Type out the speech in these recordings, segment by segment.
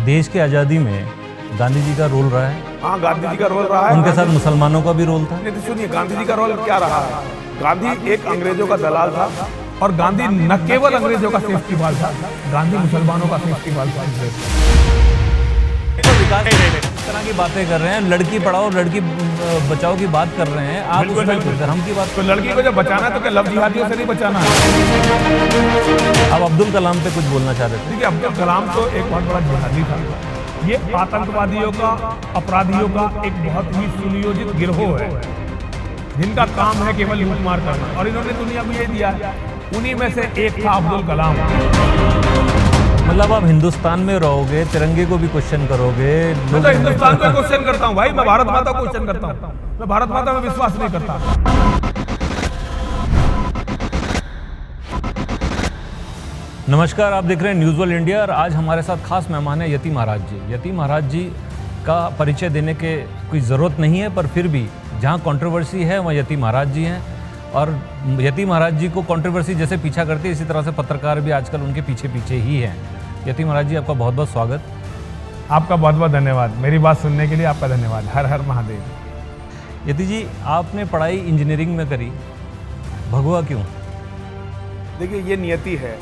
देश की आज़ादी में गांधी जी का रोल रहा है। हाँ, गांधी जी का रोल रहा है। उनके साथ मुसलमानों का भी रोल था। नहीं तो सुनिए, गांधी जी का रोल क्या रहा है। गांधी एक अंग्रेजों का दलाल था और गांधी न केवल अंग्रेजों का सेफ्टी वाल था, गांधी मुसलमानों का सेफ्टी वाल था। विकास इस तरह की बातें कर रहे हैं, लड़की पढ़ाओ लड़की बचाओ की बात कर रहे हैं आप, उसमें धर्म की बात। तो लड़की को जब बचाना है तो क्या लव जिहादियों से नहीं बचाना है। आप अब्दुल कलाम पे कुछ बोलना चाह रहे थे। देखिए, अब्दुल कलाम तो एक बहुत बड़ा जिहादी था। ये आतंकवादियों का, अपराधियों का एक बहुत ही सुनियोजित गिरोह है जिनका काम है केवल लूटमार करना, और इन्होंने दुनिया को ये दिया है। उन्हीं में से एक था अब्दुल कलाम। मतलब आप हिंदुस्तान में रहोगे, तिरंगे को भी क्वेश्चन करोगे। मैं तो हिंदुस्तान को क्वेश्चन करता हूँ भाई, मैं भारत माता को क्वेश्चन करता हूँ। मैं भारत माता में विश्वास नहीं करता। नमस्कार, आप देख रहे हैं न्यूज़ वर्ल्ड इंडिया और आज हमारे साथ खास मेहमान है यति महाराज जी। यति महाराज जी का परिचय देने के कोई ज़रूरत नहीं है, पर फिर भी जहाँ कंट्रोवर्सी है वहाँ यति महाराज जी हैं। और यति महाराज जी को कंट्रोवर्सी जैसे पीछा करती है, इसी तरह से पत्रकार भी आजकल उनके पीछे पीछे ही हैं। यति महाराज जी, आपका बहुत बहुत स्वागत। आपका बहुत बहुत धन्यवाद, मेरी बात सुनने के लिए आपका धन्यवाद। हर हर महादेव। यति जी, आपने पढ़ाई इंजीनियरिंग में करी, भगवा क्यों? देखिए, ये नियति है।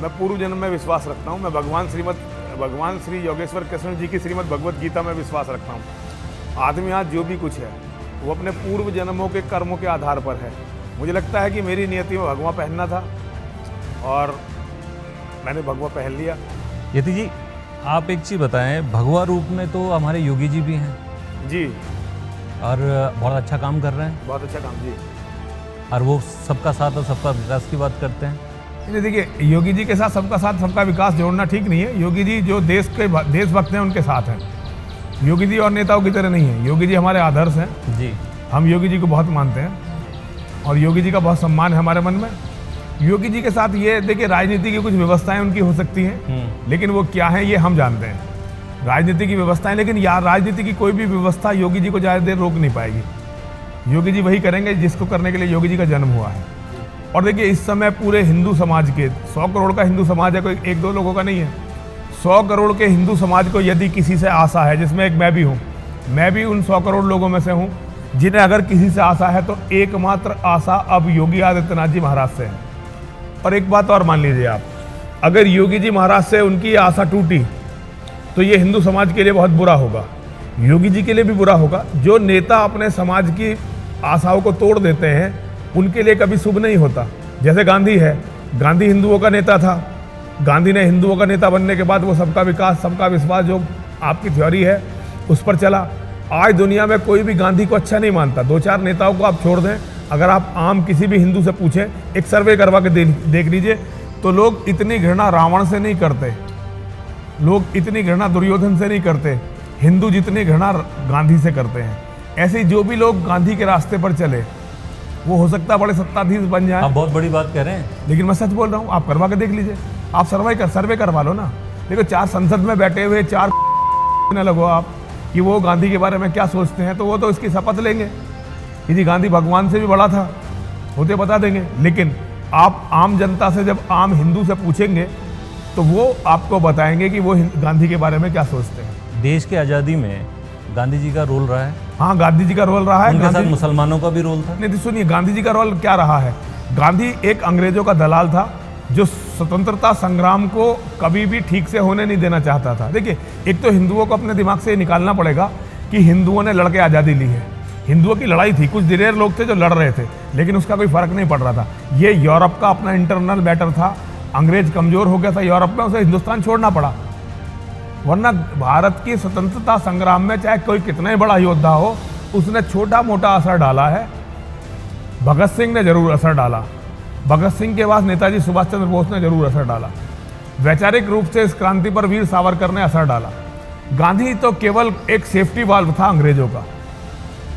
मैं पूर्व जन्म में विश्वास रखता हूँ। मैं भगवान श्री योगेश्वर कृष्ण जी की श्रीमद् भगवत गीता में विश्वास रखता हूँ। आदमी आज जो भी कुछ है वो अपने पूर्व जन्मों के कर्मों के आधार पर है। मुझे लगता है कि मेरी नियति में भगवा पहनना था और मैंने भगवा पहन लिया। यति जी, आप एक चीज़ बताएं, भगवा रूप में तो हमारे योगी जी भी हैं जी, और बहुत अच्छा काम कर रहे हैं। बहुत अच्छा काम जी। और वो सबका साथ और सबका विकास की बात करते हैं। नहीं, देखिए, योगी जी के साथ सबका विकास जोड़ना ठीक नहीं है। योगी जी जो देशभक्त हैं उनके साथ हैं। योगी जी और नेताओं की तरह नहीं है। योगी जी हमारे आदर्श हैं जी। हम योगी जी को बहुत मानते हैं और योगी जी का बहुत सम्मान है हमारे मन में। योगी जी के साथ ये देखिए, राजनीति की कुछ व्यवस्थाएं उनकी हो सकती हैं, लेकिन वो क्या है ये हम जानते हैं। राजनीति की व्यवस्थाएं, लेकिन यार राजनीति की कोई भी व्यवस्था योगी जी को ज़्यादा देर रोक नहीं पाएगी। योगी जी वही करेंगे जिसको करने के लिए योगी जी का जन्म हुआ है। और देखिए, इस समय पूरे हिंदू समाज के 100 करोड़ का हिंदू समाज है, कोई एक दो लोगों का नहीं है। 100 करोड़ के हिंदू समाज को यदि किसी से आशा है, जिसमें एक मैं भी हूँ, मैं भी उन 100 करोड़ लोगों में से हूँ, जिन्हें अगर किसी से आशा है तो एकमात्र आशा अब योगी आदित्यनाथ जी महाराज से है। और एक बात और मान लीजिए आप, अगर योगी जी महाराज से उनकी आशा टूटी तो ये हिंदू समाज के लिए बहुत बुरा होगा, योगी जी के लिए भी बुरा होगा। जो नेता अपने समाज की आशाओं को तोड़ देते हैं उनके लिए कभी शुभ नहीं होता। जैसे गांधी है, गांधी हिंदुओं का नेता था। गांधी ने हिंदुओं का नेता बनने के बाद वो सबका विकास सबका विश्वास जो आपकी थ्योरी है उस पर चला। आज दुनिया में कोई भी गांधी को अच्छा नहीं मानता। 2-4 नेताओं को आप छोड़ दें, अगर आप आम किसी भी हिंदू से पूछें, एक सर्वे करवा के देख लीजिए, तो लोग इतनी घृणा रावण से नहीं करते, लोग इतनी घृणा दुर्योधन से नहीं करते, हिंदू जितनी घृणा गांधी से करते हैं। ऐसे जो भी लोग गांधी के रास्ते पर चले वो हो सकता है बड़े सत्ताधीश बन जाए। आप बहुत बड़ी बात कह रहे हैं, लेकिन मैं सच बोल रहा हूँ। आप करवा के देख लीजिए, आप सर्वे करवा लो ना। देखो, 4 संसद में बैठे हुए 4 न लगो आप कि वो गांधी के बारे में क्या सोचते हैं, तो वो तो इसकी शपथ लेंगे कि जी गांधी भगवान से भी बड़ा था, होते बता देंगे। लेकिन आप आम जनता से जब आम हिंदू से पूछेंगे तो वो आपको बताएंगे कि वो गांधी के बारे में क्या सोचते हैं। देश की आज़ादी में गांधी जी का रोल रहा है। हाँ, गांधी जी का रोल रहा है। उनके साथ मुसलमानों का भी रोल था। नहीं तो सुनिए, गांधी जी का रोल क्या रहा है। गांधी एक अंग्रेजों का दलाल था जो स्वतंत्रता संग्राम को कभी भी ठीक से होने नहीं देना चाहता था। देखिए, एक तो हिंदुओं को अपने दिमाग से निकालना पड़ेगा कि हिंदुओं ने लड़के आज़ादी ली है। हिंदुओं की लड़ाई थी, कुछ दिलेर लोग थे जो लड़ रहे थे, लेकिन उसका कोई फर्क नहीं पड़ रहा था। ये यूरोप का अपना इंटरनल मैटर था। अंग्रेज कमजोर हो गया था यूरोप में, उसे हिंदुस्तान छोड़ना पड़ा। वरना भारत की स्वतंत्रता संग्राम में चाहे कोई कितना ही बड़ा योद्धा हो, उसने छोटा मोटा असर डाला है। भगत सिंह ने जरूर असर डाला, भगत सिंह के बाद नेताजी सुभाष चंद्र बोस ने जरूर असर डाला, वैचारिक रूप से इस क्रांति पर वीर सावरकर ने असर डाला। गांधी तो केवल एक सेफ्टी वाल्व था अंग्रेजों का।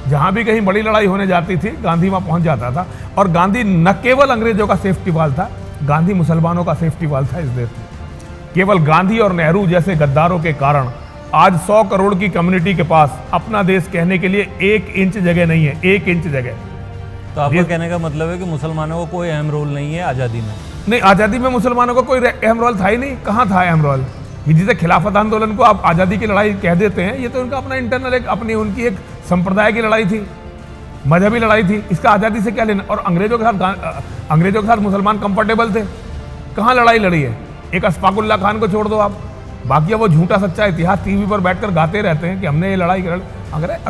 जहां भी कहीं बड़ी लड़ाई होने जाती थी गांधी वहां पहुंच जाता था। और गांधी न केवल अंग्रेजों का सेफ्टी वाल्व था, गांधी मुसलमानों का सेफ्टी वाल्व था इस देश में। केवल गांधी और नेहरू जैसे गद्दारों के कारण आज 100 करोड़ की कम्युनिटी के पास अपना देश कहने के लिए 1 इंच जगह नहीं है, 1 इंच जगह। तो आपका कहने का मतलब है कि मुसलमानों को कोई अहम रोल नहीं है आज़ादी में? नहीं, आज़ादी में मुसलमानों को कोई अहम रोल था ही नहीं। कहाँ था अहम रोल? ये जिसे खिलाफत आंदोलन को आप आज़ादी की लड़ाई कह देते हैं, ये तो उनका अपना इंटरनल एक अपनी उनकी एक संप्रदाय की लड़ाई थी, मजहबी लड़ाई थी। इसका आज़ादी से क्या लेना? और अंग्रेजों के साथ मुसलमान कंफर्टेबल थे, कहाँ लड़ाई लड़ी है? एक अशफाकुल्ला खान को छोड़ दो आप, बाकी वो झूठा सच्चा इतिहास टीवी पर बैठकर गाते रहते हैं कि हमने ये लड़ाई कर,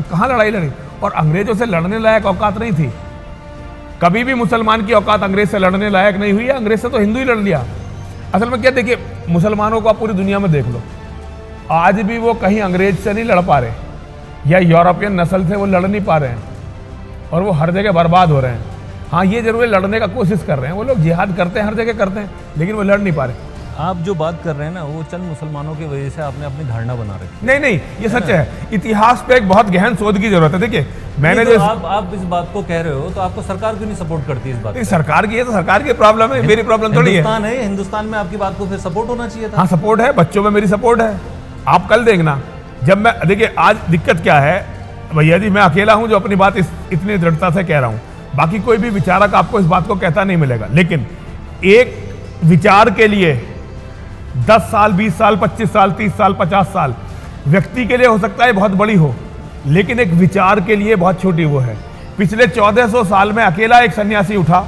कहाँ लड़ाई लड़ी? और अंग्रेजों से लड़ने लायक औकात नहीं थी, कभी भी मुसलमान की औकात अंग्रेज से लड़ने लायक नहीं हुई है। अंग्रेज से तो हिंदू ही लड़ लिया। असल में क्या, देखिए मुसलमानों को आप पूरी दुनिया में देख लो, आज भी वो कहीं अंग्रेज से नहीं लड़ पा रहे, या यूरोपियन नस्ल से वो लड़ नहीं पा रहे हैं, और वो हर जगह बर्बाद हो रहे हैं। हाँ, ये जरूर है, लड़ने का कोशिश कर रहे हैं, वो लोग जिहाद करते हैं, हर जगह करते हैं, लेकिन वो लड़ नहीं पा रहे। आप जो बात कर रहे हैं ना, वो चंद मुसलमानों की वजह से आपने अपनी धारणा बना रखी। नहीं, ये सच है। इतिहास पे एक बहुत गहन शोध की जरूरत है। देखिए मैंने जो आप इस बात को कह रहे हो, तो आपको सरकार क्यों नहीं सपोर्ट करती इस बात को? सरकार की है तो सरकार की प्रॉब्लम है, मेरी प्रॉब्लम थोड़ी है। हिंदुस्तान में आपकी बात को फिर सपोर्ट होना चाहिए था। हाँ, सपोर्ट है, बच्चों में मेरी सपोर्ट है। आप कल देखना, जब मैं, देखिए आज दिक्कत क्या है भैया जी, मैं अकेला हूं जो अपनी बात इतनी दृढ़ता से कह रहा हूं, बाकी कोई भी विचारक आपको इस बात को कहता नहीं मिलेगा। लेकिन एक विचार के लिए 10 साल, 20 साल, 25 साल, 30 साल, 50 साल व्यक्ति के लिए हो सकता है बहुत बड़ी हो, लेकिन एक विचार के लिए बहुत छोटी वो है। पिछले 1400 साल में अकेला एक सन्यासी उठा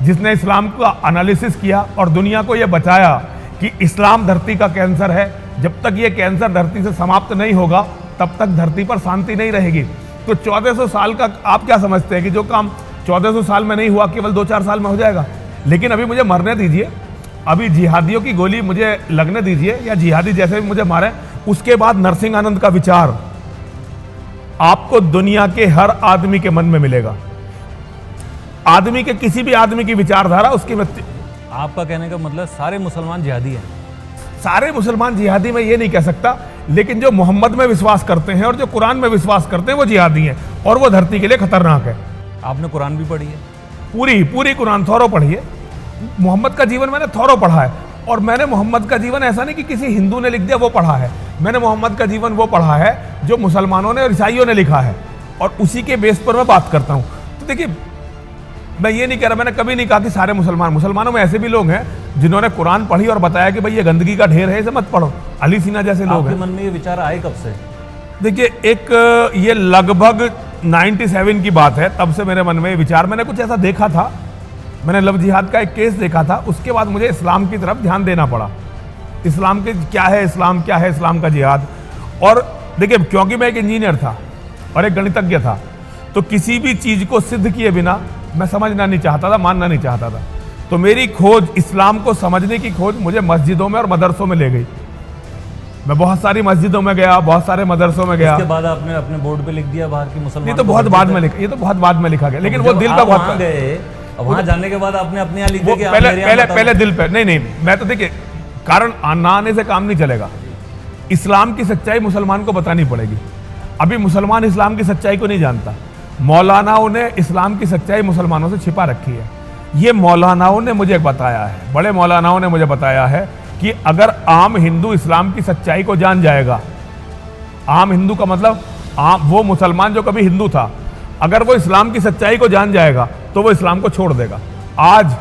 जिसने इस्लाम का एनालिसिस किया और दुनिया को यह बताया कि इस्लाम धरती का कैंसर है, जब तक ये कैंसर धरती से समाप्त नहीं होगा तब तक धरती पर शांति नहीं रहेगी। तो 1400 साल का आप क्या समझते हैं कि जो काम 1400 साल में नहीं हुआ केवल 2-4 साल में हो जाएगा? लेकिन अभी मुझे मरने दीजिए, अभी जिहादियों की गोली मुझे लगने दीजिए, या जिहादी जैसे भी मुझे मारे, उसके बाद नरसिंह आनंद का विचार आपको दुनिया के हर आदमी के मन में मिलेगा। आदमी के, किसी भी आदमी की विचारधारा उसकी मृत्यु। आपका कहने का मतलब सारे मुसलमान जिहादी हैं? सारे मुसलमान जिहादी मैं ये नहीं कह सकता, लेकिन जो मोहम्मद में विश्वास करते हैं और जो कुरान में विश्वास करते हैं वो जिहादी हैं, और वो धरती के लिए खतरनाक है। आपने कुरान भी पढ़ी है? पूरी कुरान थोरो पढ़ी है। मोहम्मद का जीवन मैंने थोरो पढ़ा है, और मैंने मोहम्मद का जीवन ऐसा नहीं कि किसी हिंदू ने लिख दिया वो पढ़ा है, मैंने मोहम्मद का जीवन वो पढ़ा है जो मुसलमानों ने और ईसाइयों ने लिखा है, और उसी के बेस पर मैं बात करता हूं। तो देखिए मैं ये नहीं कह रहा, मैंने कभी नहीं कहा कि सारे मुसलमानों में ऐसे भी लोग हैं जिन्होंने कुरान पढ़ी और बताया कि भाई ये गंदगी का ढेर है, इसे मत पढ़ो। अली सीना जैसे लोग हैं। मन में ये विचार आए कब से? देखिए ये लगभग 97 की बात है, तब से मेरे मन में ये विचार, मैंने कुछ ऐसा देखा था, मैंने लव जिहाद का एक केस देखा था, उसके बाद मुझे इस्लाम की तरफ ध्यान देना पड़ा। इस्लाम के क्या है, इस्लाम क्या है, इस्लाम का जिहाद। और देखिए क्योंकि मैं एक इंजीनियर था और एक गणितज्ञ था, तो किसी भी चीज को सिद्ध किए बिना मैं समझना नहीं चाहता था, मानना नहीं चाहता था। तो मेरी खोज, इस्लाम को समझने की खोज मुझे मस्जिदों में और मदरसों में ले गई। मैं बहुत सारी मस्जिदों में गया, बहुत सारे मदरसों में गया। उसके बाद आपने अपने बोर्ड पे लिख दिया बाहर की मुसलमान? ये तो बहुत बाद में लिखा, ये तो बहुत बाद में लिखा गया, लेकिन वो दिल का बहुत गए, वहां जाने के बाद आपने अपने यहाँ लिख दिया? पहले दिल पे नहीं, मैं तो देखिए कारण ना आने से काम नहीं चलेगा। इस्लाम की सच्चाई मुसलमान को बतानी पड़ेगी। अभी मुसलमान इस्लाम की सच्चाई को नहीं जानता। मौलानाओं ने इस्लाम की सच्चाई मुसलमानों से छिपा रखी है। ये मौलानाओं ने मुझे बताया है, बड़े मौलानाओं ने मुझे बताया है कि अगर आम हिंदू इस्लाम की सच्चाई को जान जाएगा, आम हिंदू का मतलब वो मुसलमान जो कभी हिंदू था, अगर वो इस्लाम की सच्चाई को जान जाएगा तो वो इस्लाम को छोड़ देगा। आज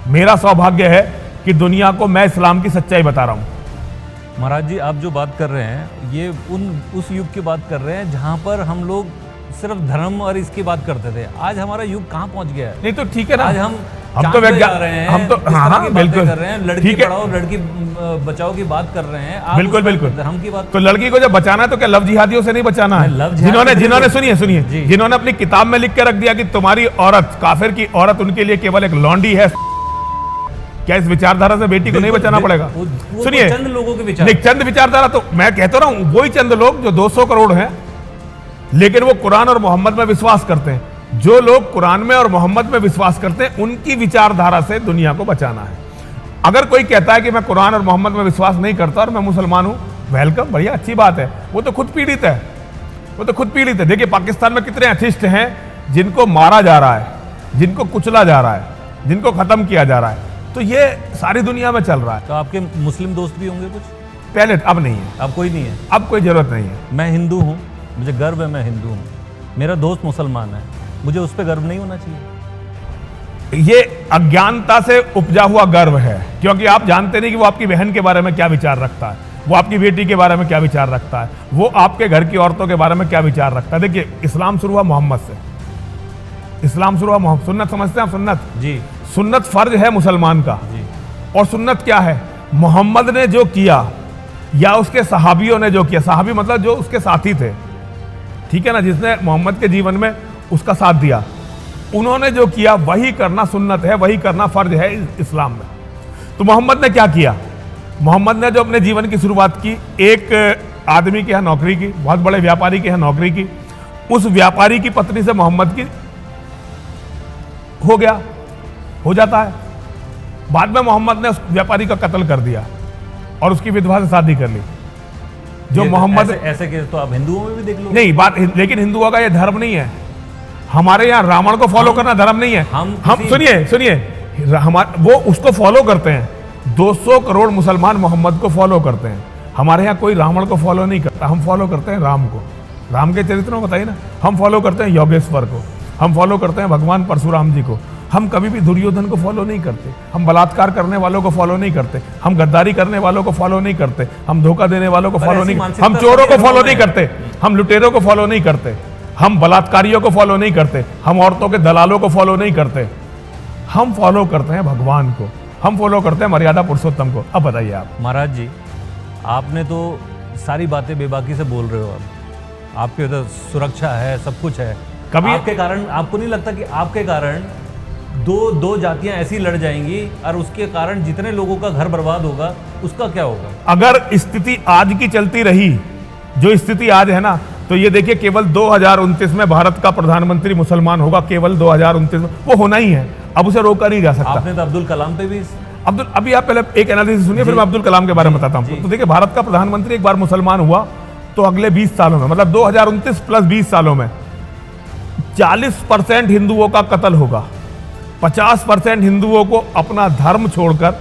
मेरा सौभाग्य है कि दुनिया को मैं इस्लाम की सच्चाई बता रहा हूं। महाराज जी, आप जो बात कर रहे हैं ये उस युग की बात कर रहे हैं जहां पर हम लोग सिर्फ धर्म और इसकी बात करते थे। आज हमारा युग कहाँ पहुंच गया है? नहीं तो ठीक है ना, आज हम तो हम तो हाँ बिल्कुल कर रहे हैं, लड़की पढ़ाओ लड़की बचाओ की बात कर रहे हैं। बिल्कुल धर्म की बात। तो लड़की को जब बचाना है तो क्या लव जिहादियों से नहीं बचाना है? जिन्होंने सुनिए जिन्होंने अपनी किताब में लिख के रख दिया कि तुम्हारी औरत, काफिर की औरत उनके लिए केवल एक लौंडी है, क्या इस विचारधारा से बेटी को नहीं बचाना पड़ेगा? सुनिए, चंद लोगों के विचार, चंद विचारधारा, तो मैं कहता रहा हूं वही चंद लोग जो 200 करोड़ हैं, लेकिन वो कुरान और मोहम्मद में विश्वास करते हैं। जो लोग कुरान में और मोहम्मद में विश्वास करते हैं उनकी विचारधारा से दुनिया को बचाना है। अगर कोई कहता है कि मैं कुरान और मोहम्मद में विश्वास नहीं करता और मैं मुसलमान हूं, वेलकम, बढ़िया, अच्छी बात है। वो तो खुद पीड़ित है, वो तो खुद पीड़ित है। देखिए पाकिस्तान में कितने अथिस्ट हैं जिनको मारा जा रहा है, जिनको कुचला जा रहा है, जिनको खत्म किया जा रहा है। तो ये सारी दुनिया में चल रहा है। तो आपके मुस्लिम दोस्त भी होंगे कुछ? पहले, अब नहीं है। अब कोई नहीं है? अब कोई जरूरत नहीं है। मैं हिंदू हूँ, मुझे गर्व है, मैं हिंदू हूँ, मेरा दोस्त मुसलमान है, मुझे उस पर गर्व नहीं होना चाहिए? ये अज्ञानता से उपजा हुआ गर्व है, क्योंकि आप जानते नहीं कि वो आपकी बहन के बारे में क्या विचार रखता है, वो आपकी बेटी के बारे में क्या विचार रखता है, वो आपके घर की औरतों के बारे में क्या विचार रखता है। देखिए, इस्लाम शुरू हुआ मोहम्मद से, इस्लाम शुरू हुआ मोहम्मद। सुन्नत समझते हैं आप? सुन्नत जी, सुन्नत फर्ज है मुसलमान का। जी, और सुन्नत क्या है? मोहम्मद ने जो किया या उसके सहाबियों ने जो किया, सहाबी मतलब जो उसके साथी थे, ठीक है ना, जिसने मोहम्मद के जीवन में उसका साथ दिया, उन्होंने जो किया वही करना सुन्नत है, वही करना फर्ज है इस्लाम में। तो मोहम्मद ने क्या किया? मोहम्मद ने जो अपने जीवन की शुरुआत की, एक आदमी के यहाँ नौकरी की, बहुत बड़े व्यापारी के यहाँ नौकरी की, उस व्यापारी की पत्नी से मोहम्मद की हो जाता है। बाद में मोहम्मद ने उस व्यापारी का कत्ल कर दिया और उसकी विधवा से शादी कर ली। जो मोहम्मद ऐसे केस तो आप हिंदुओं में भी देख लो। नहीं बात, लेकिन हिंदुओं का ये धर्म नहीं है। हमारे यहाँ रावण को फॉलो करना धर्म नहीं है। हम सुनिए, वो उसको फॉलो करते हैं। 200 करोड़ मुसलमान मोहम्मद को फॉलो करते हैं। हमारे यहाँ कोई रावण को फॉलो नहीं करता, हम फॉलो करते हैं राम को। राम के चरित्र में बताइए ना, हम फॉलो करते हैं योगेश्वर को, हम फॉलो करते हैं भगवान परशुराम जी को। हम कभी भी दुर्योधन को फॉलो नहीं करते, हम बलात्कार करने वालों को फॉलो नहीं करते, हम गद्दारी करने वालों को फॉलो नहीं करते, हम धोखा देने वालों को फॉलो नहीं करते, हम चोरों को फॉलो नहीं करते, हम लुटेरों को फॉलो नहीं करते, हम बलात्कारियों को फॉलो नहीं करते, हम औरतों के दलालों को फॉलो नहीं करते। हम फॉलो करते हैं भगवान को, हम फॉलो करते हैं मर्यादा पुरुषोत्तम को। अब बताइए आप। महाराज जी, आपने तो सारी बातें बेबाकी से बोल रहे हो। अब आपके तो सुरक्षा है, सब कुछ है। कभी आपके कारण, आपको नहीं लगता कि आपके कारण दो जातियां ऐसी लड़ जाएंगी और उसके कारण जितने लोगों का घर बर्बाद होगा, उसका क्या होगा? अगर स्थिति आज की चलती रही, जो स्थिति आज है ना, तो ये देखिए केवल 2029 में भारत का प्रधानमंत्री मुसलमान होगा, केवल 2029 में। वो होना ही है, अब उसे रोका नहीं जा सकता। आपने तो अब्दुल कलाम पे भी अभी आप पहले एक एनालिसिस सुनिए, फिर मैं अब्दुल कलाम के बारे में बताता हूँ। तो देखिए, भारत का प्रधानमंत्री एक बार मुसलमान हुआ तो अगले 20 सालों में, मतलब 2029 प्लस 20 सालों में 40% हिंदुओं का कत्ल होगा। 50% हिंदुओं को अपना धर्म छोड़कर,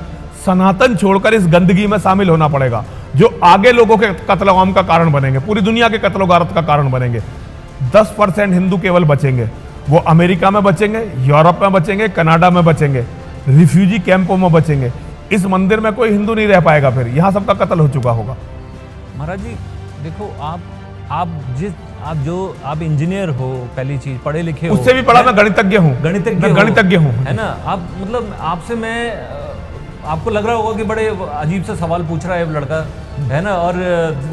सनातन छोड़कर इस गंदगी में शामिल होना पड़ेगा, जो आगे लोगों के कत्ल आम का कारण बनेंगे, पूरी दुनिया के कत्ल गारत का कारण बनेंगे। 10% हिंदू केवल बचेंगे, वो अमेरिका में बचेंगे, यूरोप में बचेंगे, कनाडा में बचेंगे, रिफ्यूजी कैंपों में बचेंगे। इस मंदिर में कोई हिंदू नहीं रह पाएगा, फिर यहाँ सबका कत्ल हो चुका होगा। महाराज जी देखो, आप इंजीनियर हो, पहली चीज पढ़े लिखे हो, उससे भी पढ़ा, मैं गणितज्ञ हूँ, गणितज्ञ हूँ, है ना। आप मतलब आपसे मैं, आपको लग रहा होगा कि बड़े अजीब से सवाल पूछ रहा है लड़का, है ना, और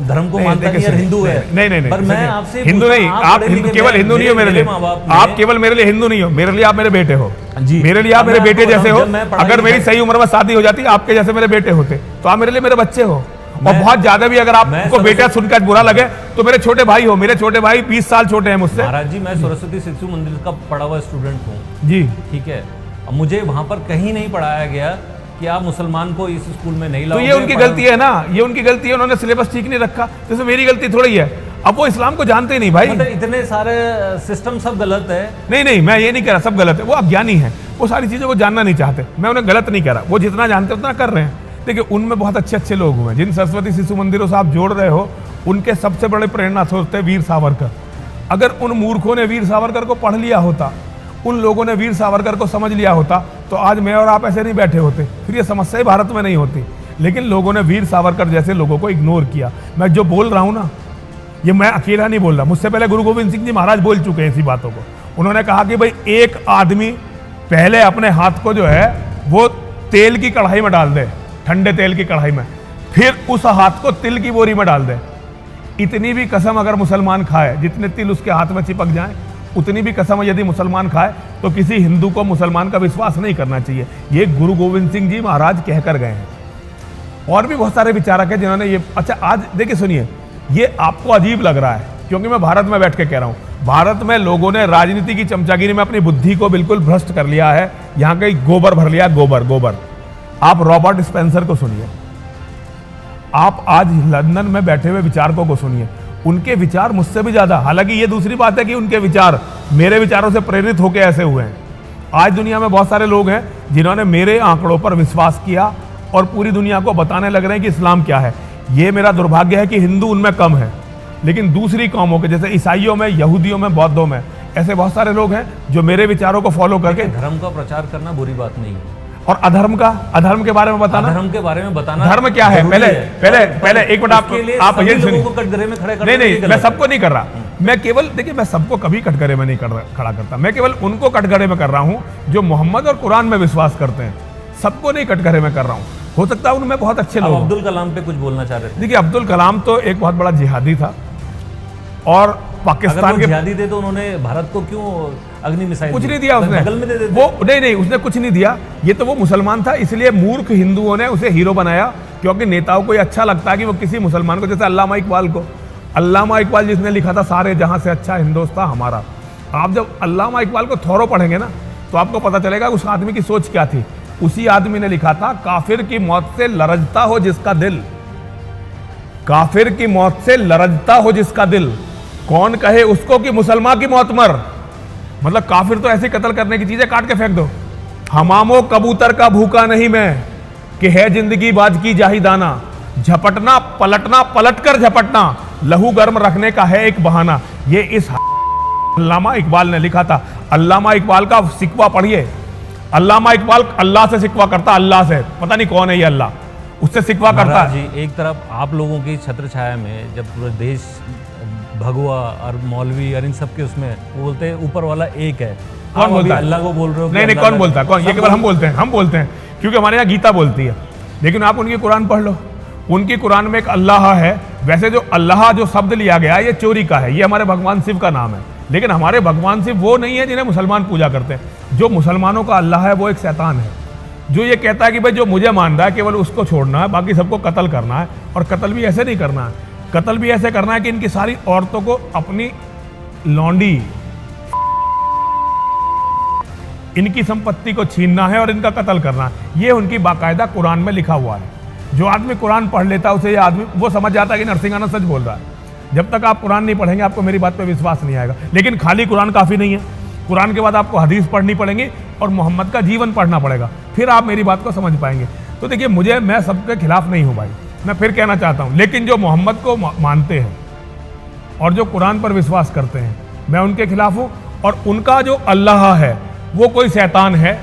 धर्म को मानता नहीं है, हिंदू है। नहीं, पर मैं आपसे हिंदू नहीं, आप केवल हिंदू नहीं हो मेरे लिए, आप केवल मेरे लिए हिंदू नहीं हो, मेरे लिए आप मेरे बेटे हो जी, मेरे लिए आप मेरे बेटे जैसे हो। अगर मेरी सही उम्र में शादी हो जाती, आपके जैसे मेरे बेटे होते, तो आप मेरे लिए मेरे बच्चे हो। और बहुत ज्यादा भी अगर आपको बेटा सुनकर बुरा लगे तो मेरे छोटे भाई हो। मेरे छोटे भाई 20 साल छोटे हैं मुझसे। महाराज जी, मैं सरस्वती शिशु मंदिर का पढ़ा हुआ स्टूडेंट हूँ जी, ठीक है। मुझे वहां पर कहीं नहीं पढ़ाया गया कि आप मुसलमान को इस स्कूल में नहीं लाओगे। तो ये उनकी गलती है ना, ये उनकी गलती है, उन्होंने सिलेबस ठीक नहीं रखा, जैसे मेरी गलती थोड़ी है। अब वो इस्लाम को जानते ही नहीं भाई, मतलब इतने सारे सिस्टम सब गलत है। नहीं, मैं ये नहीं कह रहा सब गलत है, वो अज्ञानी है, वो सारी चीजों को जानना नहीं चाहते। मैं उन्हें गलत नहीं कह रहा, वो जितना जानते उतना कर रहे हैं। देखिए, उनमें बहुत अच्छे लोग हुए, जिन सरस्वती शिशु मंदिरों से आप जोड़ रहे हो, उनके सबसे बड़े प्रेरणा स्रोत थे वीर सावरकर। अगर उन मूर्खों ने वीर सावरकर को पढ़ लिया होता, उन लोगों ने वीर सावरकर को समझ लिया होता, तो आज मैं और आप ऐसे नहीं बैठे होते, फिर ये समस्या भारत में नहीं होती। लेकिन लोगों ने वीर सावरकर जैसे लोगों को इग्नोर किया। मैं जो बोल रहा हूँ ना, ये मैं अकेला नहीं बोल रहा, मुझसे पहले गुरु गोविंद सिंह जी महाराज बोल चुके हैं इसी बातों को। उन्होंने कहा कि भाई, एक आदमी पहले अपने हाथ को जो है वो तेल की कढ़ाई में डाल दे, ठंडे तेल की कढ़ाई में, फिर उस हाथ को तिल की बोरी में डाल दे। इतनी भी कसम अगर मुसलमान खाए, जितने तिल उसके हाथ में चिपक जाए, उतनी भी कसम यदि मुसलमान खाए, तो किसी हिंदू को मुसलमान का विश्वास नहीं करना चाहिए। ये गुरु गोविंद सिंह जी महाराज कहकर गए हैं। और भी बहुत सारे विचारक हैं जिन्होंने ये, अच्छा आज देखिए सुनिए, ये आपको अजीब लग रहा है क्योंकि मैं भारत में बैठ के कह रहा हूं, भारत में लोगों ने राजनीति की चमचागिरी में अपनी बुद्धि को बिल्कुल भ्रष्ट कर लिया है। यहां कहीं गोबर भर लिया, गोबर। आप रॉबर्ट स्पेंसर को सुनिए, आप आज लंदन में बैठे हुए विचारकों को सुनिए, उनके विचार मुझसे भी ज्यादा, हालांकि ये दूसरी बात है कि उनके विचार मेरे विचारों से प्रेरित होकर ऐसे हुए हैं। आज दुनिया में बहुत सारे लोग हैं जिन्होंने मेरे आंकड़ों पर विश्वास किया और पूरी दुनिया को बताने लग रहे हैं कि इस्लाम क्या है। ये मेरा दुर्भाग्य है कि हिंदू उनमें कम है, लेकिन दूसरी कौमों के जैसे ईसाइयों में, यहूदियों में, बौद्धों में ऐसे बहुत सारे लोग हैं जो मेरे विचारों को फॉलो करके। धर्म का प्रचार करना बुरी बात नहीं है। और अधर्म के बारे में बताना। धर्म के बारे में बताना धर्म क्या है? पहले एक मिनट आप सभी लोगों को कटघरे में खड़े करना नहीं, मैं सबको नहीं कर रहा। मैं केवल देखिए, मैं सबको कभी कटघरे में नहीं खड़ा करता। मैं केवल उनको कटघरे में कर रहा हूं जो मोहम्मद और कुरान में विश्वास करते हैं। सबको नहीं कटघरे में कर रहा हूं। हो सकता है उनमें बहुत अच्छे लोग। अब्दुल कलाम पे कुछ बोलना चाह रहे थे? देखिए, अब्दुल कलाम तो एक बहुत बड़ा जिहादी था और पाकिस्तान के जिहादी थे तो उन्होंने भारत को क्यों अग्नि मिसाइल कुछ नहीं दिया उसने, बगल में दे देते। वो नहीं, उसने कुछ नहीं दिया। ये तो वो मुसलमान था, इसलिए मूर्ख हिंदुओं ने उसे हीरो बनाया, क्योंकि नेताओं को ये अच्छा लगता है कि वो किसी मुसलमान को, जैसे अल्लामा इकबाल जिसने लिखा था सारे जहां से अच्छा हिंदुस्तान हमारा। आप जब अल्लामा इकबाल को थोरो पढ़ेंगे ना तो आपको पता चलेगा उस आदमी की सोच क्या थी। उसी आदमी ने लिखा था, काफिर की मौत से लरजता हो जिसका दिल, काफिर की मौत से लरजता हो जिसका दिल, कौन कहे उसको कि मुसलमान की मौत मर। मतलब काफिर तो ऐसे कत्ल करने की चीजें काट के फेंक दो। हमामो कबूतर का भूखा नहीं मैं, कि है जिंदगी बाज की जाही दाना, झपटना पलटना पलटकर झपटना, लहू गर्म रखने का है एक बहाना। ये इस अल्लामा इकबाल ने लिखा था। अल्लामा इकबाल का सिकवा पढ़िए। अल्लामा इकबाल अल्लाह से सिकवा करता, अल्लाह से, पता नहीं कौन है ये अल्लाह, उससे सिकवा करता है। जी, एक तरफ आप लोगों की छत्र छाया में जब पूरा देश भगवा और मौलवी और इन सब के उसमें वो बोलते हैं ऊपर वाला एक है। कौन बोलता है? अल्लाह को बोल रहे हो? नहीं, कौन बोलता है? कौन? ये केवल हम बोलते हैं क्योंकि हमारे यहाँ गीता बोलती है। लेकिन आप उनकी कुरान पढ़ लो, उनकी कुरान में एक अल्लाह है। वैसे जो अल्लाह जो शब्द लिया गया ये चोरी का है, ये हमारे भगवान शिव का नाम है। लेकिन हमारे भगवान शिव वो नहीं है जिन्हें मुसलमान पूजा करते हैं। जो मुसलमानों का अल्लाह है वो एक शैतान है, जो ये कहता है कि भाई जो मुझे मान रहा है केवल उसको छोड़ना है, बाकी सबको कत्ल करना है। और कत्ल भी ऐसे नहीं करना है, कत्ल भी ऐसे करना है कि इनकी सारी औरतों को अपनी लौंडी, इनकी संपत्ति को छीनना है और इनका कत्ल करना है। ये उनकी बाकायदा कुरान में लिखा हुआ है। जो आदमी कुरान पढ़ लेता है उसे ये आदमी वो समझ जाता है कि नरसिंहाना सच बोल रहा है। जब तक आप कुरान नहीं पढ़ेंगे आपको मेरी बात पे विश्वास नहीं आएगा। लेकिन खाली कुरान काफ़ी नहीं है, कुरान के बाद आपको हदीस पढ़नी पड़ेगी और मोहम्मद का जीवन पढ़ना पड़ेगा, फिर आप मेरी बात को समझ पाएंगे। तो देखिए, मैं सबके खिलाफ नहीं हूँ भाई, मैं फिर कहना चाहता हूँ। लेकिन जो मोहम्मद को मानते हैं और जो कुरान पर विश्वास करते हैं, मैं उनके खिलाफ हूँ। और उनका जो अल्लाह है वो कोई शैतान है,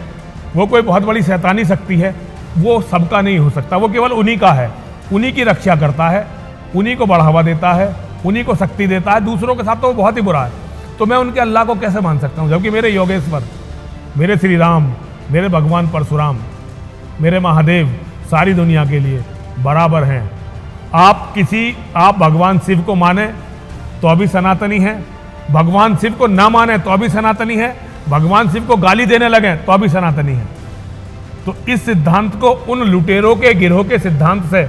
वो कोई बहुत बड़ी शैतानी शक्ति है, वो सबका नहीं हो सकता। वो केवल उन्हीं का है, उन्हीं की रक्षा करता है, उन्हीं को बढ़ावा देता है, उन्हीं को शक्ति देता है। दूसरों के साथ तो वो बहुत ही बुरा है। तो मैं उनके अल्लाह को कैसे मान सकता हूँ, जबकि मेरे योगेश्वर, मेरे श्री राम, मेरे भगवान परशुराम, मेरे महादेव सारी दुनिया के लिए बराबर हैं। आप भगवान शिव को माने तो अभी सनातनी है, भगवान शिव को ना माने तो अभी सनातनी है, भगवान शिव को गाली देने लगे तो अभी सनातनी है। तो इस सिद्धांत को उन लुटेरों के गिरोह के सिद्धांत से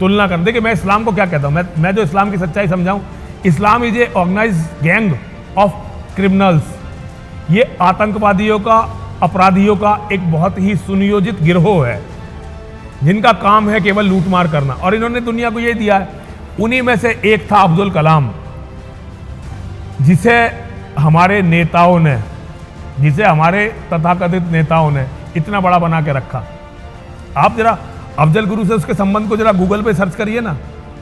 तुलना कर। देखिए, मैं इस्लाम को क्या कहता हूँ, मैं जो इस्लाम की सच्चाई समझाऊं, Islam is a organized gang of criminals. ये आतंकवादियों का, अपराधियों का एक बहुत ही सुनियोजित गिरोह है जिनका काम है केवल लूटमार करना। और इन्होंने दुनिया को ये दिया है। उन्हीं में से एक था अब्दुल कलाम, जिसे हमारे नेताओं ने, जिसे हमारे तथाकथित नेताओं ने इतना बड़ा बना के रखा। आप जरा अफजल गुरु से उसके संबंध को जरा गूगल पे सर्च करिए ना,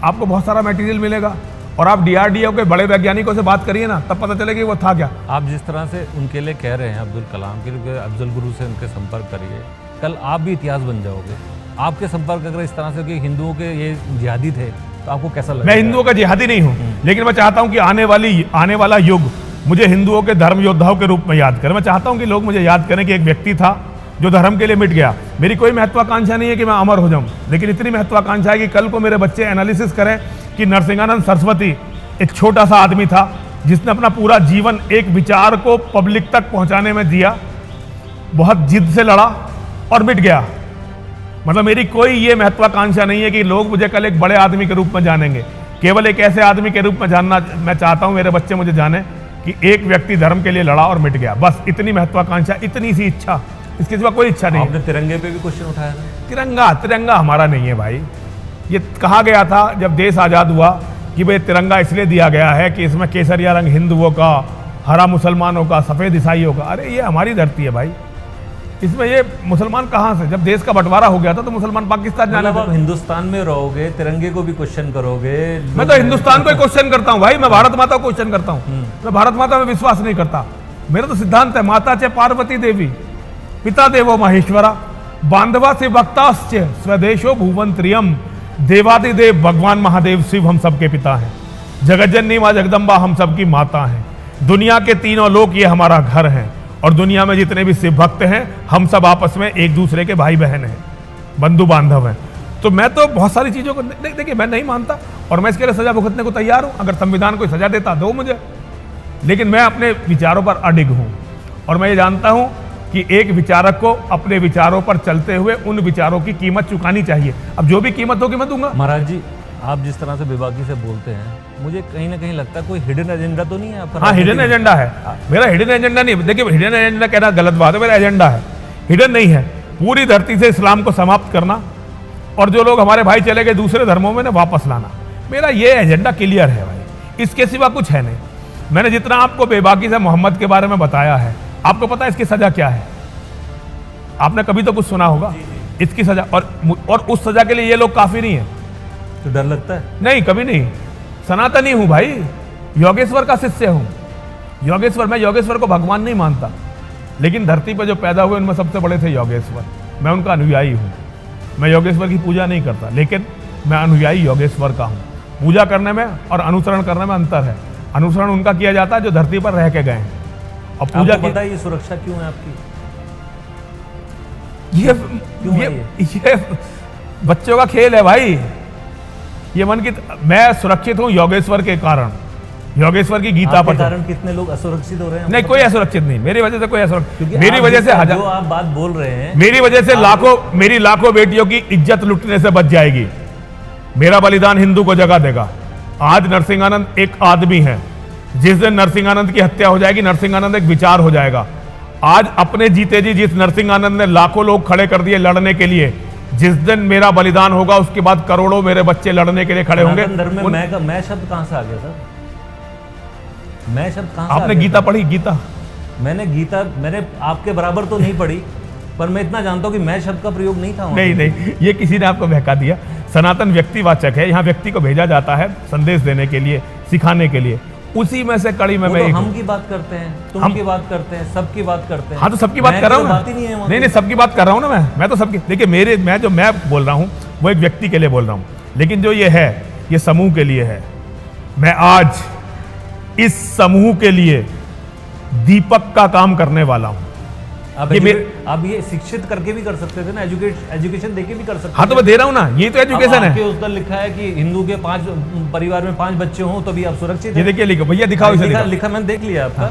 आपको बहुत सारा मटेरियल मिलेगा। और आप DRDO के बड़े वैज्ञानिकों से बात करिए ना, तब पता चलेगा वो था क्या। आप जिस तरह से उनके लिए कह रहे हैं अब्दुल कलाम के लिए, अफजल गुरु से उनके संपर्क करिए, कल आप भी इतिहास बन जाओगे। आपके संपर्क अगर इस तरह से कि हिंदुओं के ये जिहादी थे तो आपको कैसा लगेगा? मैं हिंदुओं का जिहादी नहीं हूँ, लेकिन मैं चाहता हूँ कि आने वाला युग मुझे हिंदुओं के धर्म योद्धाओं के रूप में याद करें। मैं चाहता हूँ कि लोग मुझे याद करें कि एक व्यक्ति था जो धर्म के लिए मिट गया। मेरी कोई महत्वाकांक्षा नहीं है कि मैं अमर हो जाऊं, लेकिन इतनी महत्वाकांक्षा है कि कल को मेरे बच्चे एनालिसिस करें कि नरसिंहानंद सरस्वती एक छोटा सा आदमी था जिसने अपना पूरा जीवन एक विचार को पब्लिक तक पहुंचाने में दिया, बहुत जिद से लड़ा और मिट गया। मतलब मेरी कोई ये महत्वाकांक्षा नहीं है कि लोग मुझे कल एक बड़े आदमी के रूप में जानेंगे। केवल एक ऐसे आदमी के रूप में जानना मैं चाहता हूं, मेरे बच्चे मुझे जाने कि एक व्यक्ति धर्म के लिए लड़ा और मिट गया। बस इतनी महत्वाकांक्षा, इतनी सी इच्छा, इसके सिवा कोई इच्छा नहीं। आपने तिरंगे पे भी क्वेश्चन उठाया था? तिरंगा हमारा नहीं है भाई। ये कहा गया था जब देश आज़ाद हुआ कि भाई तिरंगा इसलिए दिया गया है कि इसमें केसरिया रंग हिंदुओं का, हरा मुसलमानों का, सफ़ेद ईसाइयों का। अरे ये हमारी धरती है भाई, इसमें ये मुसलमान कहाँ से? जब देश का बंटवारा हो गया था तो मुसलमान पाकिस्तान जाने। आप हिंदुस्तान में रहोगे, तिरंगे को भी क्वेश्चन करोगे? मैं तो हिंदुस्तान को क्वेश्चन करता हूँ भाई, मैं भारत माता को क्वेश्चन करता हूँ। मैं भारत माता में विश्वास नहीं करता। मेरा तो सिद्धांत है, माता चे पार्वती देवी, पिता देवो महेश्वरा, बांधवा से भक्ताश्च स्वदेशो भुवंत्रियम, देवादिदेव भगवान महादेव शिव हम सबके पिता हैं, जगज्जननी माँ जगदम्बा हम सबकी माता हैं, दुनिया के तीनों लोक ये हमारा घर है, और दुनिया में जितने भी शिव भक्त हैं हम सब आपस में एक दूसरे के भाई बहन हैं, बंधु बांधव हैं। तो मैं तो बहुत सारी चीज़ों को देखिए मैं नहीं मानता, और मैं इसके लिए सजा भुगतने को तैयार हूँ। अगर संविधान कोई सजा देता दो मुझे, लेकिन मैं अपने विचारों पर अडिग हूँ, और मैं ये जानता हूँ कि एक विचारक को अपने विचारों पर चलते हुए उन विचारों की कीमत चुकानी चाहिए। अब जो भी कीमत होगी मैं दूंगा। महाराज जी, आप जिस तरह से बेबाकी से बोलते हैं, मुझे कहीं ना कहीं लगता है कोई हिडन एजेंडा तो नहीं है आपका? हाँ, हिडन एजेंडा है मेरा। हिडन एजेंडा नहीं, देखिए हिडन एजेंडा कहना गलत बात है, मेरा एजेंडा है, हिडन नहीं है। पूरी धरती से इस्लाम को समाप्त करना, और जो लोग हमारे भाई चले गए दूसरे धर्मों में ना वापस लाना, मेरा ये एजेंडा क्लियर है भाई, इसके सिवा कुछ है नहीं। मैंने जितना आपको बेबाकी से मोहम्मद के बारे में बताया है, आपको पता है इसकी सजा क्या है? आपने कभी तो कुछ सुना होगा इसकी सजा, और उस सजा के लिए ये लोग काफी नहीं है। तो डर लगता है? नहीं, कभी नहीं। सनातनी हूं भाई, योगेश्वर का शिष्य हूं। योगेश्वर, मैं योगेश्वर को भगवान नहीं मानता, लेकिन धरती पर जो पैदा हुए उनमें सबसे बड़े थे योगेश्वर। मैं उनका अनुयायी हूं। मैं योगेश्वर की पूजा नहीं करता, लेकिन मैं अनुयायी योगेश्वर का हूं। पूजा करने में और अनुसरण करने में अंतर है। अनुसरण उनका किया जाता है जो धरती पर रह के गए हैं, और पूजा आपको पता है ये सुरक्षा क्यों है आपकी? ये बच्चों का खेल है भाई। ये मन की, मैं सुरक्षित हूं योगेश्वर के कारण, योगेश्वर की गीता पर कारण। कितने लोग असुरक्षित हो रहे हैं? नहीं, कोई असुरक्षित नहीं, मेरी वजह से कोई असुरक्षित। मेरी वजह से जो आप बात बोल रहे हैं, मेरी वजह से मेरी लाखों बेटियों की इज्जत लुटने से बच जाएगी। मेरा बलिदान हिंदू को जगा देगा। आज नरसिंहानंद एक आदमी है, जिस दिन नरसिंहानंद की हत्या हो जाएगी, नरसिंहानंद एक विचार हो जाएगा। आज अपने जीते जी जिस नरसिंहानंद ने लाखों लोग खड़े कर दिए लड़ने के लिए, जिस दिन मेरा बलिदान होगा उसके बाद करोड़ों मेरे बच्चे लड़ने के लिए खड़े होंगे। मैं शब्द कहां से आ गया सर? मैं शब्द कहां से? आपने गीता पढ़ी? गीता मैंने आपके बराबर तो नहीं पढ़ी, पर मैं इतना जानता हूं कि मैं शब्द का प्रयोग नहीं था। नहीं, ये किसी ने आपको बहका दिया। सनातन व्यक्तिवाचक है, यहाँ व्यक्ति को भेजा जाता है संदेश देने के लिए, सिखाने के लिए। उसी में से कड़ी में मैं तो हम की बात करते हैं, तुम की बात करते हैं, सबकी बात करते हैं। हाँ, तो सबकी बात कर रहा हूँ ना। नहीं, सबकी बात कर रहा हूँ ना मैं तो सबकी। देखिए मैं बोल रहा हूँ वो एक व्यक्ति के लिए बोल रहा हूँ, लेकिन जो ये है ये समूह के लिए है। मैं आज इस समूह के लिए दीपक का काम करने वाला हूँ। आप ये शिक्षित करके भी कर सकते थे ना, एजुकेशन देके भी कर सकते थे। हाँ, तो मैं दे रहा हूँ ना, ये तो एजुकेशन है। उस पर लिखा है कि हिंदू के 5 परिवार में 5 बच्चे हों तो भी आप सुरक्षित। ये देखिए, लिखो भैया, दिखाओ इसे। लिखा मैंने देख लिया आपका।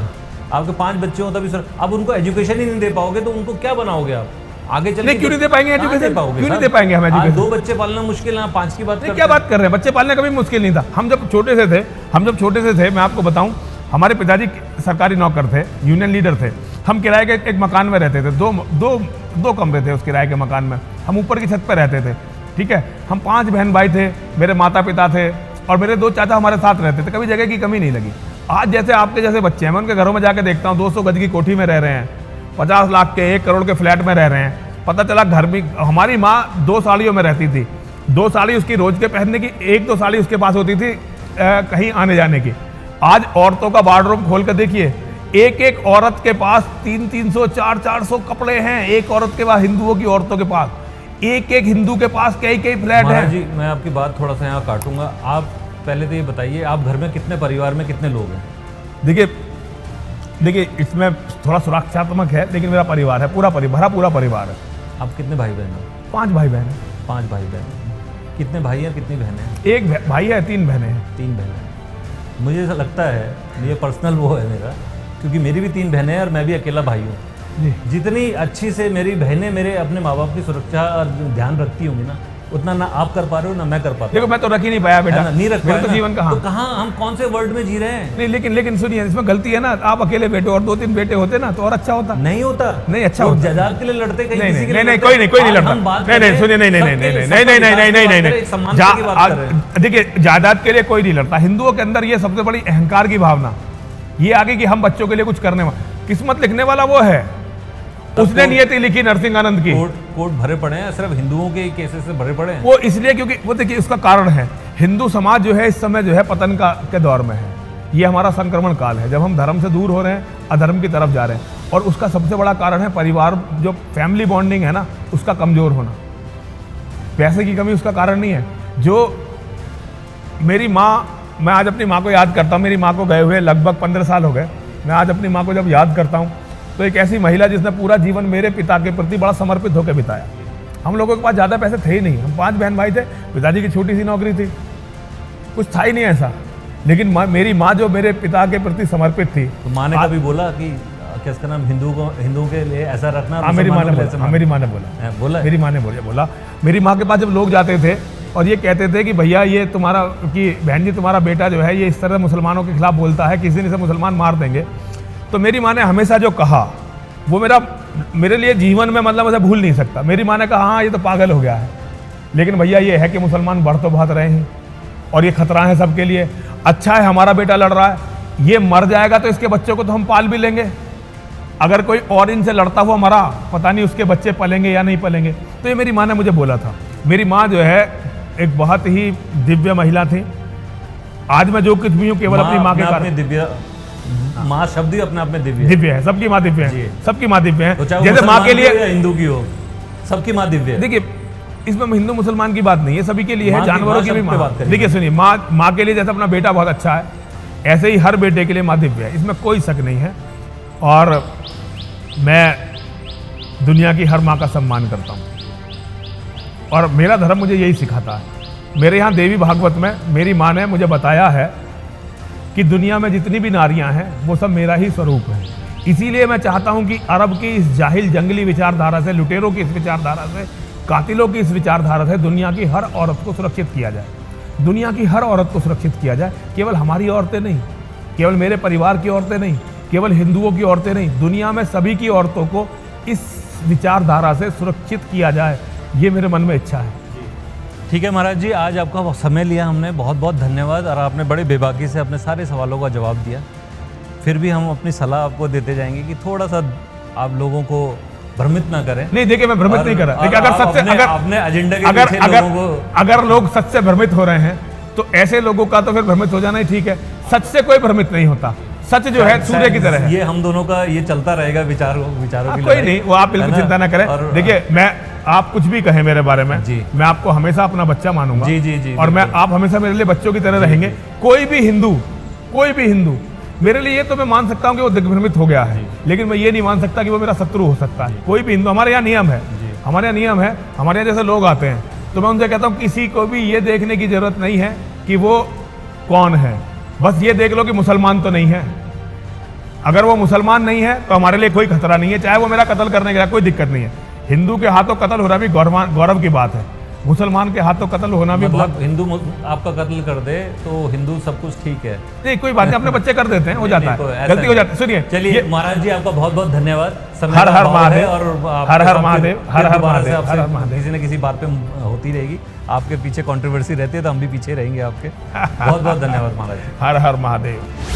आपके 5 बच्चे हों तभी अब उनको एजुकेशन ही नहीं दे पाओगे तो उनको क्या बनाओगे आप आगे चल? क्यों नहीं दे पाएंगे एजुकेशन? क्यों नहीं दे पाएंगे हम एजुकेशन? 2 बच्चे पालना मुश्किल है, 5 की बात करते हैं। क्या बात कर रहे हैं? बच्चे पालना कभी मुश्किल नहीं था। हम जब छोटे से थे, मैं आपको बताऊं, हमारे पिताजी सरकारी नौकर थे, यूनियन लीडर थे। हम किराए के एक मकान में रहते थे, दो कमरे थे उस किराए के मकान में। हम ऊपर की छत पर रहते थे, ठीक है। हम 5 बहन भाई थे, मेरे माता पिता थे, और मेरे 2 चाचा हमारे साथ रहते थे। कभी जगह की कमी नहीं लगी। आज जैसे आपके जैसे बच्चे हैं, मैं उनके घरों में जाके देखता हूँ, 200 गज की कोठी में रह रहे हैं, 50 लाख के 1 करोड़ के फ्लैट में रह रहे हैं। पता चला घर भी, हमारी माँ 2 साड़ियों में रहती थी। 2 साड़ी उसकी रोज के पहनने की, 1-2 साड़ी उसके पास होती थी कहीं आने जाने की। आज औरतों का वार्डरोब खोल कर देखिए, एक औरत के पास 300, 400 कपड़े हैं। एक औरत के पास, हिंदुओं की औरतों के पास, एक हिंदू के पास कई फ्लैट हैं। जी, मैं आपकी बात थोड़ा सा यहाँ काटूंगा। आप पहले तो ये बताइए, आप घर में कितने परिवार में कितने लोग हैं? देखिए इसमें थोड़ा सुरक्षात्मक है, लेकिन मेरा परिवार है, पूरा परिवार है। आप कितने भाई बहन हैं? 5 भाई बहन हैं। 5 भाई बहन। कितने भाई हैं, कितनी बहनें हैं? 1 भाई है, 3 बहनें हैं। 3 बहनें। मुझे ऐसा लगता है, ये पर्सनल वो है मेरा, क्योंकि मेरी भी 3 बहनें हैं और मैं भी अकेला भाई हूँ। जितनी अच्छी से मेरी बहनें मेरे अपने माँ बाप की सुरक्षा और ध्यान रखती होंगी ना, उतना ना आप कर पा रहे हो ना मैं कर पाता। देखो, मैं तो रख ही नहीं पाया बेटा, नहीं रख पाया तो जीवन कहाँ? तो कहाँ हम कौन से वर्ल्ड में जी रहे हैं? नहीं, लेकिन सुनिए, इसमें गलती है ना। आप अकेले बेटे और 2-3 बेटे होते ना तो और अच्छा होता। नहीं होता, नहीं अच्छा होता। जायदाद के लिए लड़ते कहीं? नहीं, कोई नहीं लड़ता। नहीं, सुनिए, नहीं। देखिए, जायदाद के लिए कोई नहीं लड़ता। हिंदुओं के अंदर ये सबसे बड़ी अहंकार की भावना ये आ गई कि हम बच्चों के लिए कुछ करने वाला। किस्मत लिखने वाला वो है, उसने नियति लिखी नरसिंहानंद की। कोर्ट भरे पड़े हैं, सिर्फ हिंदुओं के केसेस से भरे पड़े हैं। वो इसलिए क्योंकि वो देखिए, उसका कारण है, हिंदू समाज जो है इस समय जो है पतन के दौर में है। ये हमारा संक्रमण काल है, जब हम धर्म से दूर हो रहे हैं, अधर्म की तरफ जा रहे हैं। और उसका सबसे बड़ा कारण है परिवार, जो फैमिली बॉन्डिंग है ना, उसका कमज़ोर होना। पैसे की कमी उसका कारण नहीं है। जो मेरी माँ, मैं आज अपनी माँ को याद करता हूँ, मेरी माँ को गए हुए लगभग 15 साल हो गए। मैं आज अपनी माँ को जब याद करता हूँ तो एक ऐसी महिला जिसने पूरा जीवन मेरे पिता के प्रति बड़ा समर्पित होकर बिताया। हम लोगों के पास ज़्यादा पैसे थे ही नहीं, हम 5 बहन भाई थे, पिताजी की छोटी सी नौकरी थी, कुछ था ही नहीं ऐसा। लेकिन मेरी माँ जो मेरे पिता के प्रति समर्पित थी। तो माँ ने कभी बोला कि क्या इसका नाम हिंदू के लिए ऐसा रखना? हाँ, मेरी माँ ने बोला, मेरी माँ ने बोला, मेरी माँ ने बोला। मेरी माँ के पास जब लोग जाते थे और ये कहते थे कि भैया ये तुम्हारा, कि बहन जी तुम्हारा बेटा जो है ये इस तरह मुसलमानों के खिलाफ बोलता है, किसी दिन इसे मुसलमान मार देंगे, तो मेरी माँ ने हमेशा जो कहा वो मेरे लिए जीवन में मतलब उसे भूल नहीं सकता। मेरी माँ ने कहा हाँ ये तो पागल हो गया है, लेकिन भैया ये है कि मुसलमान बढ़ तो बहुत रहे हैं और ये खतरा है सबके लिए। अच्छा है हमारा बेटा लड़ रहा है, ये मर जाएगा तो इसके बच्चों को तो हम पाल भी लेंगे। अगर कोई और इनसे लड़ता हुआ मरा, पता नहीं उसके बच्चे पलेंगे या नहीं पलेंगे। तो ये मेरी माँ ने मुझे बोला था। मेरी माँ जो है एक बहुत ही दिव्य महिला थी। आज मैं जो कुछ भी हूँ केवल अपनी माँ के कारण। दिव्य माँ शब्द ही अपने आप में दिव्य है। सबकी माँ दिव्य है, सबकी माँ दिव्य है। तो जैसे माँ के लिए हिंदू की हो, सबकी माँ दिव्य है। देखिए इसमें हिंदू मुसलमान की बात नहीं है, सभी के लिए है, जानवरों की भी माँ। देखिए सुनिए, माँ के लिए जैसे अपना बेटा बहुत अच्छा है, ऐसे ही हर बेटे के लिए माँ दिव्य है, इसमें कोई शक नहीं है। और मैं दुनिया की हर माँ का सम्मान करता हूँ और मेरा धर्म मुझे यही सिखाता है। मेरे यहाँ देवी भागवत में मेरी माँ ने मुझे बताया है कि दुनिया में जितनी भी नारियाँ हैं वो सब मेरा ही स्वरूप है। इसीलिए मैं चाहता हूँ कि अरब की इस जाहिल जंगली विचारधारा से, लुटेरों की इस विचारधारा से, कातिलों की इस विचारधारा से दुनिया की हर औरत को सुरक्षित किया जाए। दुनिया की हर औरत को सुरक्षित किया जाए। केवल हमारी औरतें नहीं, केवल मेरे परिवार की औरतें नहीं, केवल हिंदुओं की औरतें नहीं, दुनिया में सभी की औरतों को इस विचारधारा से सुरक्षित किया जाए, ये मेरे मन में इच्छा है। ठीक है महाराज जी, आज आपका समय लिया हमने, बहुत बहुत धन्यवाद। और आपने बड़े बेबाकी से अपने सारे सवालों का जवाब दिया। फिर भी हम अपनी सलाह आपको देते जाएंगे कि थोड़ा सा आप लोगों को भ्रमित ना करें। नहीं देखिए, मैं भ्रमित नहीं कर रहा। देखिए, अगर सच से अपने एजेंडा के पीछे लोगों को, अगर लोग सच से भ्रमित हो रहे हैं तो ऐसे लोगों का तो फिर भ्रमित हो जाना ही ठीक है। सच से कोई भ्रमित नहीं होता। सच जो है सूर्य की तरह है। ये हम दोनों का ये चलता रहेगा विचारों की कोई नहीं, वो आप बिल्कुल चिंता ना करें। देखिए, मैं आप कुछ भी कहें मेरे बारे में, मैं आपको हमेशा अपना बच्चा मानूंगा। जी और मैं, आप हमेशा मेरे लिए बच्चों की तरह रहेंगे। कोई भी हिंदू मेरे लिए, ये तो मैं मान सकता हूँ कि वो दिग्भ्रमित हो गया है, लेकिन मैं ये नहीं मान सकता कि वो मेरा शत्रु हो सकता है। कोई भी हिंदू, हमारे यहाँ नियम है, हमारे यहाँ जैसे लोग आते हैं तो मैं उनसे कहता हूँ किसी को भी ये देखने की जरूरत नहीं है कि वो कौन है, बस ये देख लो कि मुसलमान तो नहीं है। अगर वो मुसलमान नहीं है तो हमारे लिए कोई खतरा नहीं है, चाहे वो मेरा कत्ल करने का, कोई दिक्कत नहीं है। हिंदू के हाथों कत्ल होना भी गौरव की बात है, मुसलमान के हाथों कत्ल होना भी मतलब हिंदू आपका कत्ल कर दे तो हिंदू सब कुछ ठीक है? नहीं, कोई बात नहीं, अपने बच्चे कर देते हैं, हो जाता है, गलती हो जाती है। सुनिए, चलिए महाराज जी, आपका बहुत बहुत धन्यवाद। हर हर महादेव, और हर हर महादेव, हर हर महादेव, हर हर महादेव। किसी न किसी बात पे होती रहेगी। आपके पीछे कंट्रोवर्सी रहती है तो हम भी पीछे रहेंगे आपके। बहुत बहुत धन्यवाद महाराज जी। हर हर महादेव।